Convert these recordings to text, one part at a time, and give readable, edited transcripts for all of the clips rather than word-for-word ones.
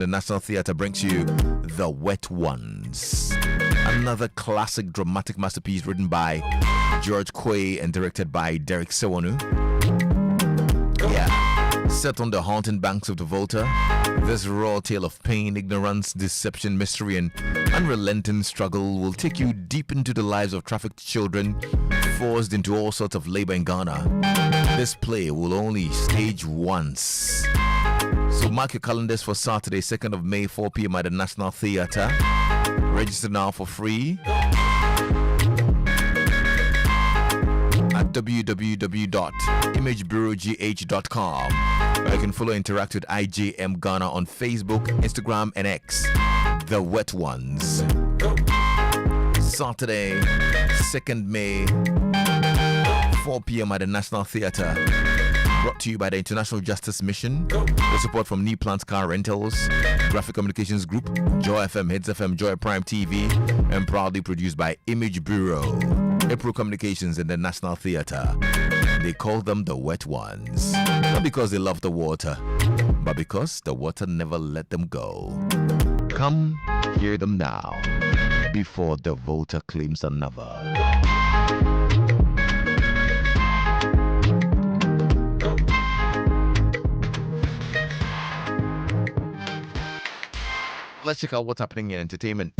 The National Theatre brings you The Wet Ones, another classic dramatic masterpiece written by George Quay and directed by Derek Sewanu. Yeah, set on the haunting banks of the Volta, this raw tale of pain, ignorance, deception, mystery, and unrelenting struggle will take you deep into the lives of trafficked children forced into all sorts of labor in Ghana. This play will only stage once. So mark your calendars for Saturday, 2nd of May, 4 p.m. at the National Theatre. Register now for free at www.imagebureaugh.com. Or you can follow Interact with IJM Ghana on Facebook, Instagram, and X. The Wet Ones. Saturday, 2nd May, 4 p.m. at the National Theatre. Brought to you by the International Justice Mission, the support from New Plants Car Rentals, Graphic Communications Group, Joy FM, Hits FM, Joy Prime TV, and proudly produced by Image Bureau, April Communications, and the National Theatre. They call them the Wet Ones, not because they love the water, but because the water never let them go. Come hear them now, before the Volta claims another. Let's check out what's happening in entertainment.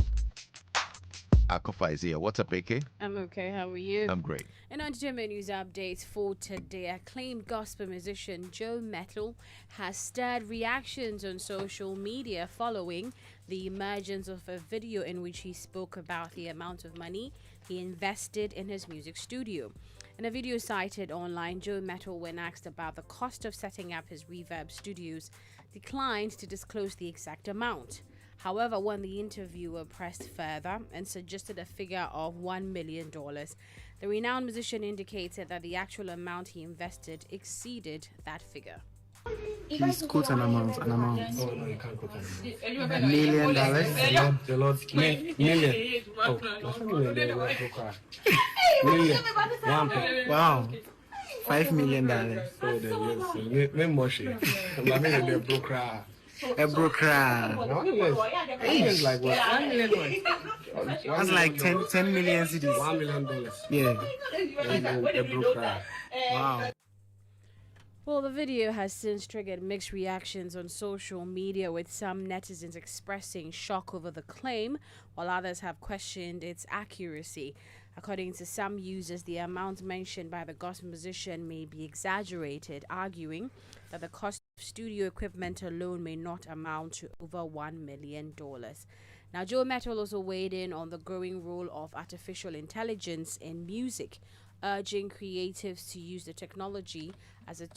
aKorfa is here. What's up, AK? I'm okay. How are you? I'm great. In entertainment news updates for today, acclaimed gospel musician Joe Mettle has stirred reactions on social media following the emergence of a video in which he spoke about the amount of money he invested in his music studio. In a video cited online, Joe Mettle, when asked about the cost of setting up his reverb studios, declined to disclose the exact amount. However, when the interviewer pressed further and suggested a figure of $1 million, the renowned musician indicated that the actual amount he invested exceeded that figure. Please quote an amount. Oh, no, you can't quote an amount. $1 million? The Lord, million. Oh, million. Wow. $5 million. Oh, then, yes. More shit. I'm like, they're broke. A broker. It's like what? $1 million. That's like 10 million cities. $1 million. Yeah. A broker. Wow. Well, the video has since triggered mixed reactions on social media, with some netizens expressing shock over the claim, while others have questioned its accuracy. According to some users, the amount mentioned by the gospel musician may be exaggerated, arguing that the cost of studio equipment alone may not amount to over $1 million. Now, Joe Mettle also weighed in on the growing role of artificial intelligence in music, urging creatives to use the technology as a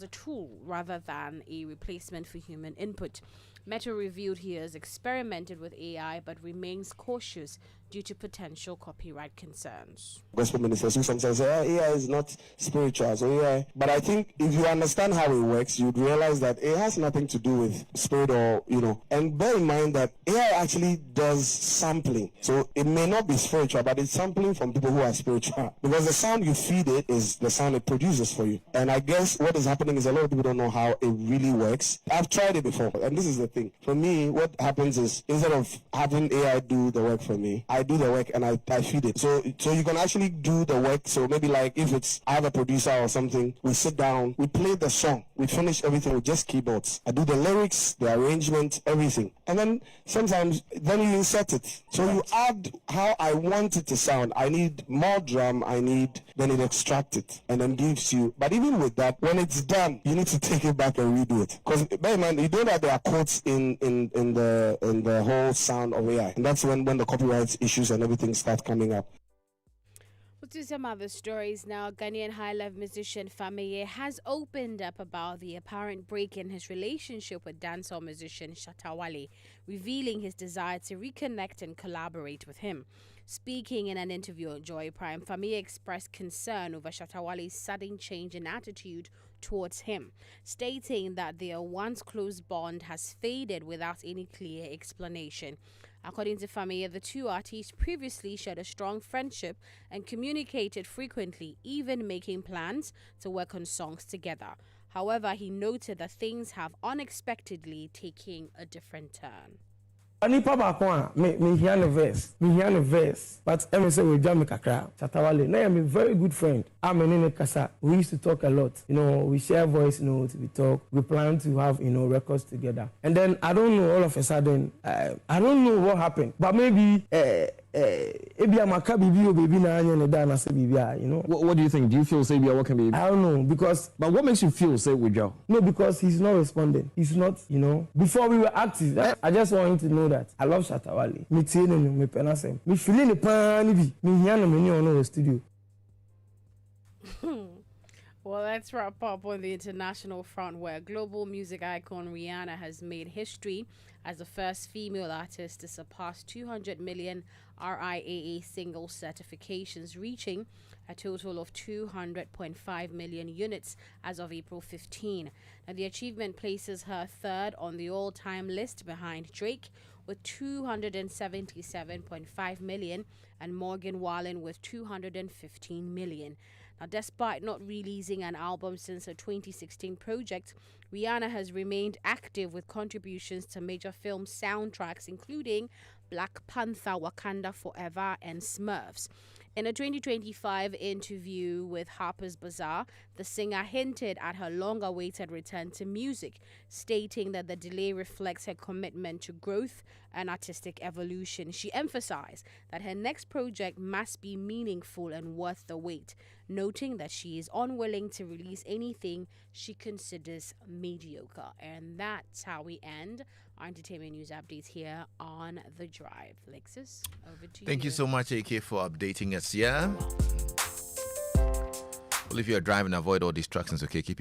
tool rather than a replacement for human input. Mettle revealed he has experimented with AI but remains cautious due to potential copyright concerns. Gospel ministers who sometimes say AI is not spiritual, so AI. But I think if you understand how it works, you'd realize that it has nothing to do with spirit or, and bear in mind that AI actually does sampling. So it may not be spiritual, but it's sampling from people who are spiritual. Because the sound you feed it is the sound it produces for you. And I guess what is happening is a lot of people don't know how it really works. I've tried it before, and this is the thing. For me, what happens is, instead of having AI do the work for me, I do the work and I feed it. So you can actually do the work. So maybe like if I have a producer or something, we sit down, we play the song, we finish everything with just keyboards. I do the lyrics, the arrangement, everything. And then sometimes then you insert it. So you add how I want it to sound. I need more drum, then it extracts it and then gives you. But even with that, when it's done, you need to take it back and redo it. Because bear in mind, you know that there are quotes in the whole sound of AI. And that's when the copyright issues and everything start coming up. Well, to some other stories now, Ghanaian high-level musician Fameye has opened up about the apparent break in his relationship with dancehall musician Shatta Wale, revealing his desire to reconnect and collaborate with him. Speaking in an interview on Joy Prime, Fameye expressed concern over Shatta Wale's sudden change in attitude towards him, stating that their once close bond has faded without any clear explanation. According to Fameye, the two artists previously shared a strong friendship and communicated frequently, even making plans to work on songs together. However, he noted that things have unexpectedly taken a different turn. Nipa baako a me hear the verse but every say we jam me kakra Chatawale na I'm a very good friend I'm in kasa we used to talk a lot, you know, we share voice notes, we talk, we plan to have, you know, records together, and then I don't know, all of a sudden I don't know what happened, but maybe ebi amaka bibi o baby na anya ne da na say bibi, you know. What do you think? Do you feel say what can be? I don't know, because But what makes you feel say with Joe? no, because he's not responding. He's not, you know. Before we were active, I just want him to know that I love Shatawale. Me tie no me penasem. Me feeling the pan bi. Me hear no me ni ono studio. Well, let's wrap up on the international front, where global music icon Rihanna has made history as the first female artist to surpass 200 million RIAA single certifications, reaching a total of 200.5 million units as of April 15. Now, the achievement places her third on the all-time list behind Drake with 277.5 million and Morgan Wallen with 215 million. Now, despite not releasing an album since her 2016 project, Rihanna has remained active with contributions to major film soundtracks, including Black Panther, Wakanda Forever, and Smurfs. In a 2025 interview with Harper's Bazaar, the singer hinted at her long-awaited return to music, stating that the delay reflects her commitment to growth and artistic evolution. She emphasized that her next project must be meaningful and worth the wait, noting that she is unwilling to release anything she considers mediocre. And that's how we end our entertainment news updates here on The Drive. Lexis, over to you. Thank you so much, AK, for updating us. Yeah. Well, if you're driving, avoid all distractions. Okay, keep